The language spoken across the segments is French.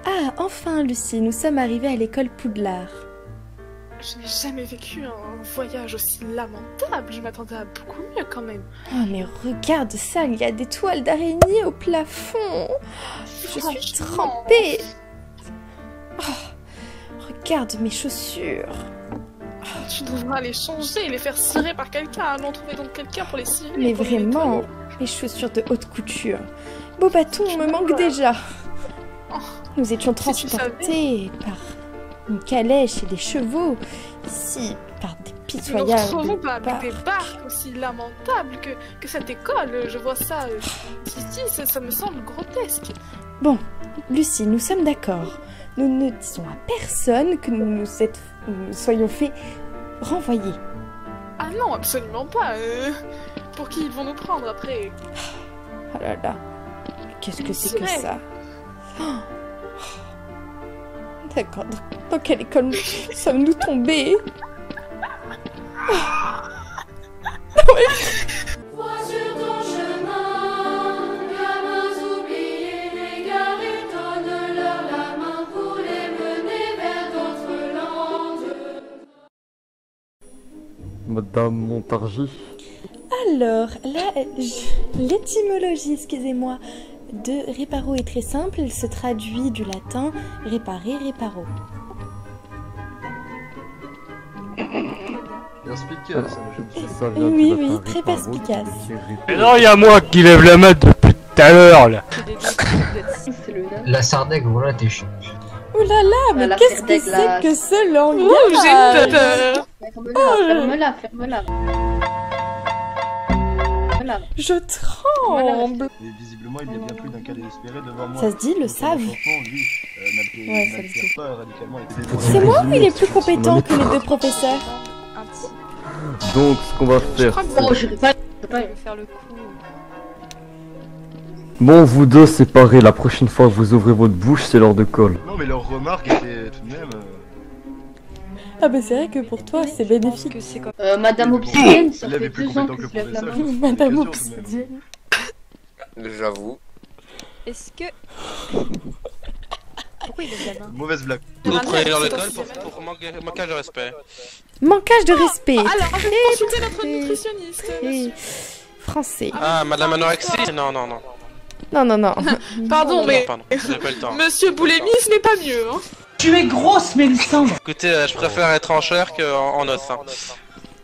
Ah, enfin, Lucie, nous sommes arrivés à l'école Poudlard. Je n'ai jamais vécu un voyage aussi lamentable. Je m'attendais à beaucoup mieux quand même. Oh, mais regarde ça, il y a des toiles d'araignée au plafond. Je suis trempée. Oh, regarde mes chaussures. Tu devras les changer, les faire cirer par quelqu'un. Allons trouver donc quelqu'un pour les cirer. Mais vraiment, mes chaussures de haute couture. Beau bâton me manque déjà. Nous étions transportés par une calèche et des chevaux, ici par des pitoyables. Nous ne retrouvons pas avec des barques aussi lamentables que cette école. Je vois ça ici, ça me semble grotesque. Bon, Lucie, nous sommes d'accord. Nous ne disons à personne que nous soyons fait renvoyer. Ah non, absolument pas. Pour qui ils vont nous prendre après? Oh là là, qu'est-ce que c'est que ça? D'accord, dans quelle école sommes-nous tombés? Vois sur ton chemin, gamins oubliés, égarés, donne-leur la main pour les mener vers d'autres landes. Madame Montargis. Alors, l'étymologie, excusez-moi, de réparo est très simple, elle se traduit du latin réparer, réparo. Perspicace, Oui, oui, très perspicace. Mais non, il y a moi qui lève la main depuis tout à l'heure là. La Sardaigne, voilà, t'es chiant. Ouh là là, mais qu'est-ce que c'est que ce langage? J'ai peur. Ferme-la, ferme-la. Je tremble. Et visiblement, il y a bien plus d'un cas désespéré devant moi. Ça se dit, le save. Ouais, ça le dit. Pas radicalement. C'est moi ou il est plus compétent que les deux professeurs? Donc, ce qu'on va faire, Oh, je vais pas faire le coup. bon, vous deux séparés, la prochaine fois que vous ouvrez votre bouche, c'est l'heure de colle. Non, mais leurs remarques étaient tout de même. Ah bah c'est vrai que pour toi c'est bénéfique. Madame Obsidienne, ça Elle avait fait plus 2 ans compétent que que je le lève la professeur. main. Madame Bien sûr, tout de même. Obsidienne. J'avoue. Est-ce que... Pourquoi il lève la main? Mauvaise blague. Vous prenez dans l'école pour manquage de respect. Manquage de respect. Alors, on va consulter notre très, nutritionniste. très français. Ah, madame anorexie? Non, non, non. Non, non, non. Pardon, Non, mais pardon, j'ai pas le temps. Monsieur Boulémy, ce n'est pas mieux. Hein. Tu es grosse, Mélissandre. Écoutez, je préfère être en chair qu'en os. Hein.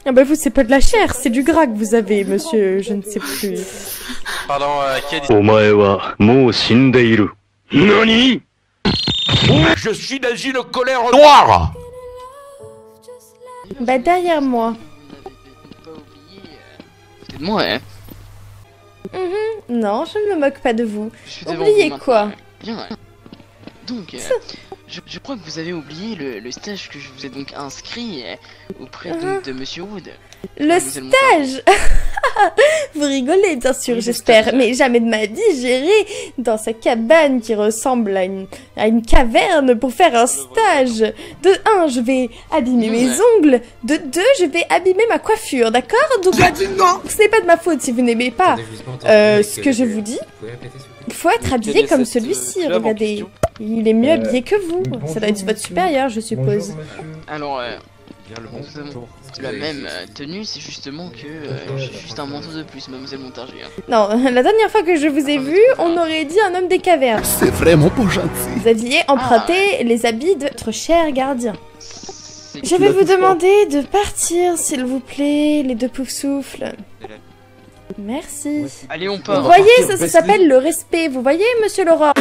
Ah bah vous c'est pas de la chair, c'est du gras que vous avez, monsieur, je ne sais plus. Pardon, qui a dit... Omae wa mou shindeiru. Nani? Je suis dans une colère noire. Bah derrière moi. C'est de moi, hein. Non, je ne me moque pas de vous. Oubliez quoi? Bien, ouais. Donc, je crois que vous avez oublié le stage que je vous ai donc inscrit auprès de Monsieur Wood. Le stage. Vous rigolez bien sûr, j'espère, mais jamais de ma vie j'irai dans sa cabane qui ressemble à une caverne pour faire un stage. De 1, je vais abîmer mes ongles. De 2, je vais abîmer ma coiffure, d'accord? Donc ce n'est pas de ma faute si vous n'aimez pas ce que je vous dis. Il faut être habillé comme celui-ci, regardez. Il est mieux habillé que vous. Ça doit être votre supérieur, je suppose. Alors, la même tenue, c'est justement que j'ai juste un manteau de plus, mademoiselle Montargis. Non, la dernière fois que je vous ai vu, on aurait dit un homme des cavernes. C'est vraiment pas gentil. Vous aviez emprunté les habits de votre cher gardien. Je vais vous demander de partir, s'il vous plaît, les deux poufs souffles. Merci. Allez, on part. Vous voyez, ça s'appelle le respect. Vous voyez, monsieur Laurent?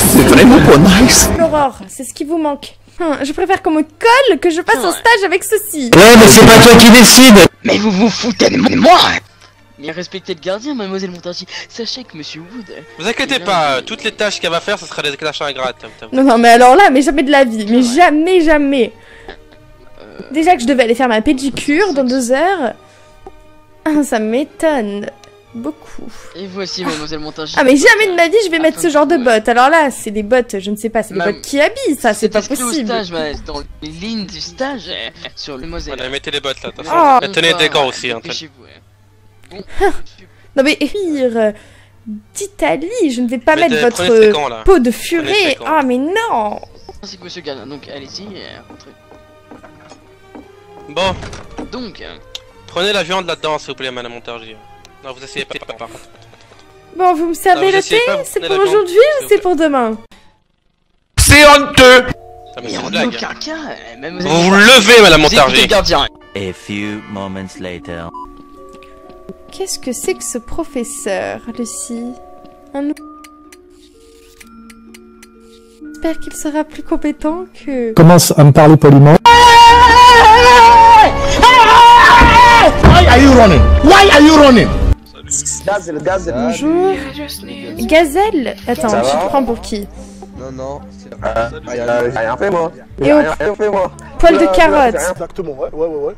C'est vraiment pas nice. L'aurore, c'est ce qui vous manque. Je préfère qu'on me colle que je passe un stage avec ceci. Ouais, mais c'est pas toi qui décide. Mais vous vous foutez de moi. Mais respectez le gardien, mademoiselle Montargis. Sachez que Monsieur Wood... Vous inquiétez pas, toutes les tâches qu'elle va faire, ce sera des tâches ingrates. Non, non, mais alors là, mais jamais de la vie. Mais jamais, jamais. Déjà que je devais aller faire ma pédicure dans 2 heures. Ça m'étonne. Beaucoup. Et voici mademoiselle Montargis. Ah mais jamais de ma vie je vais mettre ce genre de bottes. Alors là c'est des bottes, je ne sais pas, c'est des bottes qui habillent, ça c'est pas possible. Au stage, dans les lignes du stage, sur le Moselle. Voilà, mettez les bottes là, attention. Tenez des gants aussi. Hein, bon. Non mais pire, d'Italie. Je ne vais pas Mais mettre prenez ce votre camp, là. peau de Prenez furet. ce camp. Ah, mais non. Ainsi que monsieur Gann, donc allez-y, rentrez. Bon, Donc, prenez la viande là-dedans, s'il vous plaît, madame Montargis. Non, vous essayez pas, par contre. Bon, vous me servez Non, vous le essayez thé? pas, vous C'est prenez pour la viande, aujourd'hui s'il ou vous c'est plaît. pour demain? C'est honteux! Ça me mais fait une en blague. aucun cas, même Vous vous levez, madame vous écoutez Montargis. le gardien. A few moments later. Qu'est-ce que c'est que ce professeur, Lucie? J'espère qu'il sera plus compétent que... Commence à me parler poliment. Why are you running? Why are you running? Bonjour. Gazelle? Attends, Ça tu va te prends pour qui? Non, c'est... rien fait moi. Et on- Rien fait moi. Poil de carotte. Exactement, ouais.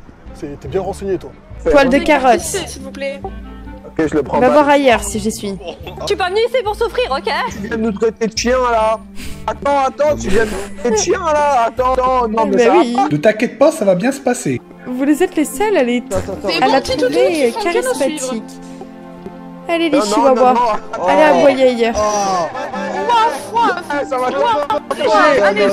T'es bien renseigné, toi. Poil de carotte. S'il vous plaît. Ok, je le prends. Va voir ailleurs si j'y suis. Je suis pas venue ici pour souffrir, ok? Tu viens de nous traiter de chien là. Attends, tu viens de nous traiter de chien là. Attends, non mais Bah ça. oui. Ne t'inquiète pas, ça va bien se passer. Vous êtes les seuls à, les... C'est à la bon, petit toutou, trouver ils sont bien à suivre. charismatique. Allez les Non, chihuahuas, non. allez aboyer ailleurs. Ça va Allez,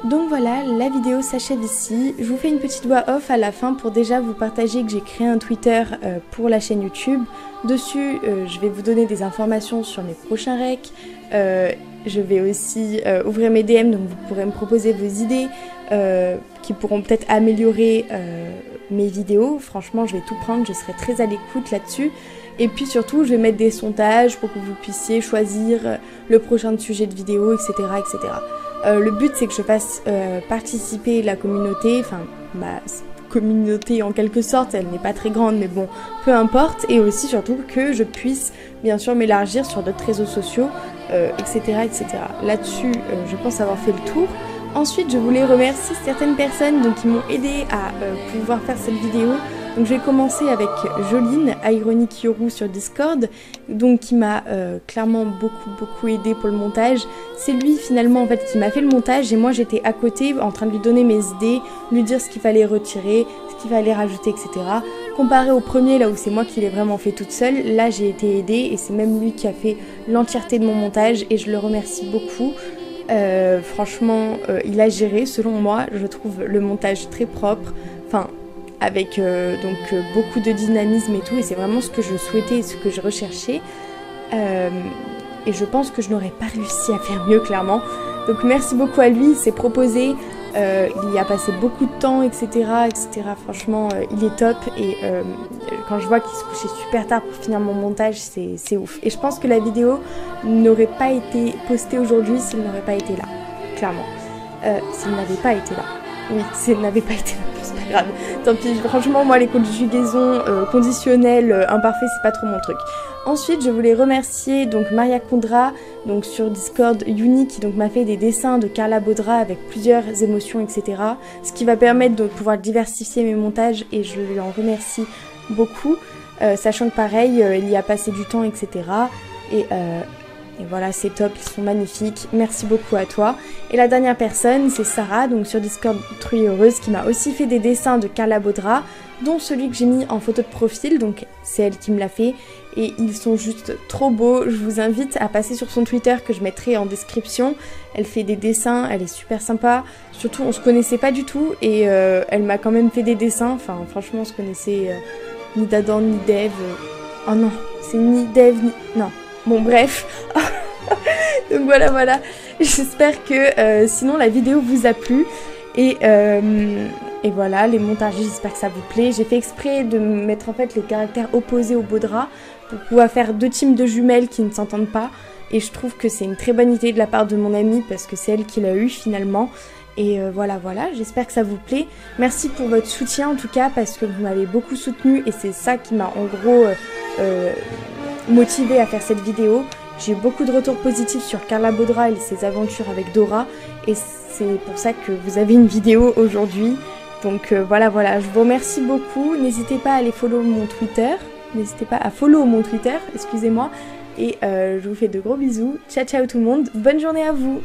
Donc voilà, la vidéo s'achève ici. Je vous fais une petite voix off à la fin pour déjà vous partager que j'ai créé un Twitter pour la chaîne YouTube. Dessus, je vais vous donner des informations sur mes prochains recs. Je vais aussi ouvrir mes DM, donc vous pourrez me proposer vos idées qui pourront peut-être améliorer mes vidéos. Franchement, je vais tout prendre, je serai très à l'écoute là-dessus. Et puis surtout, je vais mettre des sondages pour que vous puissiez choisir le prochain sujet de vidéo, etc. etc. Le but, c'est que je fasse participer la communauté, enfin ma communauté en quelque sorte, elle n'est pas très grande, mais bon, peu importe. Et aussi surtout que je puisse bien sûr m'élargir sur d'autres réseaux sociaux, etc. etc. Là-dessus, je pense avoir fait le tour. Ensuite, je voulais remercier certaines personnes donc, qui m'ont aidé à pouvoir faire cette vidéo. Donc je vais commencer avec Joline, Ironic Yoru sur Discord, donc qui m'a clairement beaucoup aidé pour le montage. C'est lui finalement en fait qui m'a fait le montage et moi j'étais à côté en train de lui donner mes idées, lui dire ce qu'il fallait retirer, ce qu'il fallait rajouter, etc. Comparé au premier là où c'est moi qui l'ai vraiment fait toute seule, là j'ai été aidée et c'est même lui qui a fait l'entièreté de mon montage et je le remercie beaucoup. Franchement, il a géré, selon moi, je trouve le montage très propre, enfin avec beaucoup de dynamisme et tout, et c'est vraiment ce que je souhaitais et ce que je recherchais. Et je pense que je n'aurais pas réussi à faire mieux, clairement. Donc merci beaucoup à lui, il s'est proposé, il y a passé beaucoup de temps, etc. Franchement, il est top, et quand je vois qu'il se couchait super tard pour finir mon montage, c'est ouf. Et je pense que la vidéo n'aurait pas été postée aujourd'hui s'il n'aurait pas été là, clairement. S'il n'avait pas été là. Oui, s'il n'avait pas été là, c'est pas grave. Tant pis, franchement, moi, les conjugaisons conditionnelles, imparfaits, c'est pas trop mon truc. Ensuite, je voulais remercier donc Maria Kondra, donc sur Discord, Yuni, qui donc m'a fait des dessins de Carla Baudra avec plusieurs émotions, etc. Ce qui va permettre de pouvoir diversifier mes montages, et je lui en remercie beaucoup, sachant que pareil, il y a passé du temps, etc. Et voilà, c'est top, ils sont magnifiques. Merci beaucoup à toi. Et la dernière personne, c'est Sarah, donc sur Discord Truie Heureuse, qui m'a aussi fait des dessins de Carla Baudra, dont celui que j'ai mis en photo de profil, donc c'est elle qui me l'a fait. Et ils sont juste trop beaux. Je vous invite à passer sur son Twitter que je mettrai en description. Elle fait des dessins, elle est super sympa. Surtout, on se connaissait pas du tout et elle m'a quand même fait des dessins. Enfin, franchement, on se connaissait ni d'Adam ni d'Eve. Oh non, c'est ni d'Eve ni... Non. Bon, bref. Donc voilà. J'espère que sinon la vidéo vous a plu. Et voilà, les montages, j'espère que ça vous plaît. J'ai fait exprès de mettre en fait les caractères opposés au Baudra pour pouvoir faire deux teams de jumelles qui ne s'entendent pas. Et je trouve que c'est une très bonne idée de la part de mon amie parce que c'est elle qui l'a eu finalement. Et voilà, j'espère que ça vous plaît. Merci pour votre soutien en tout cas parce que vous m'avez beaucoup soutenu et c'est ça qui m'a en gros motivée à faire cette vidéo. J'ai eu beaucoup de retours positifs sur Carla Baudra et ses aventures avec Dora et c'est pour ça que vous avez une vidéo aujourd'hui. Donc voilà, je vous remercie beaucoup. N'hésitez pas à aller follow mon Twitter. N'hésitez pas à follow mon Twitter, excusez-moi. Et je vous fais de gros bisous. Ciao tout le monde. Bonne journée à vous.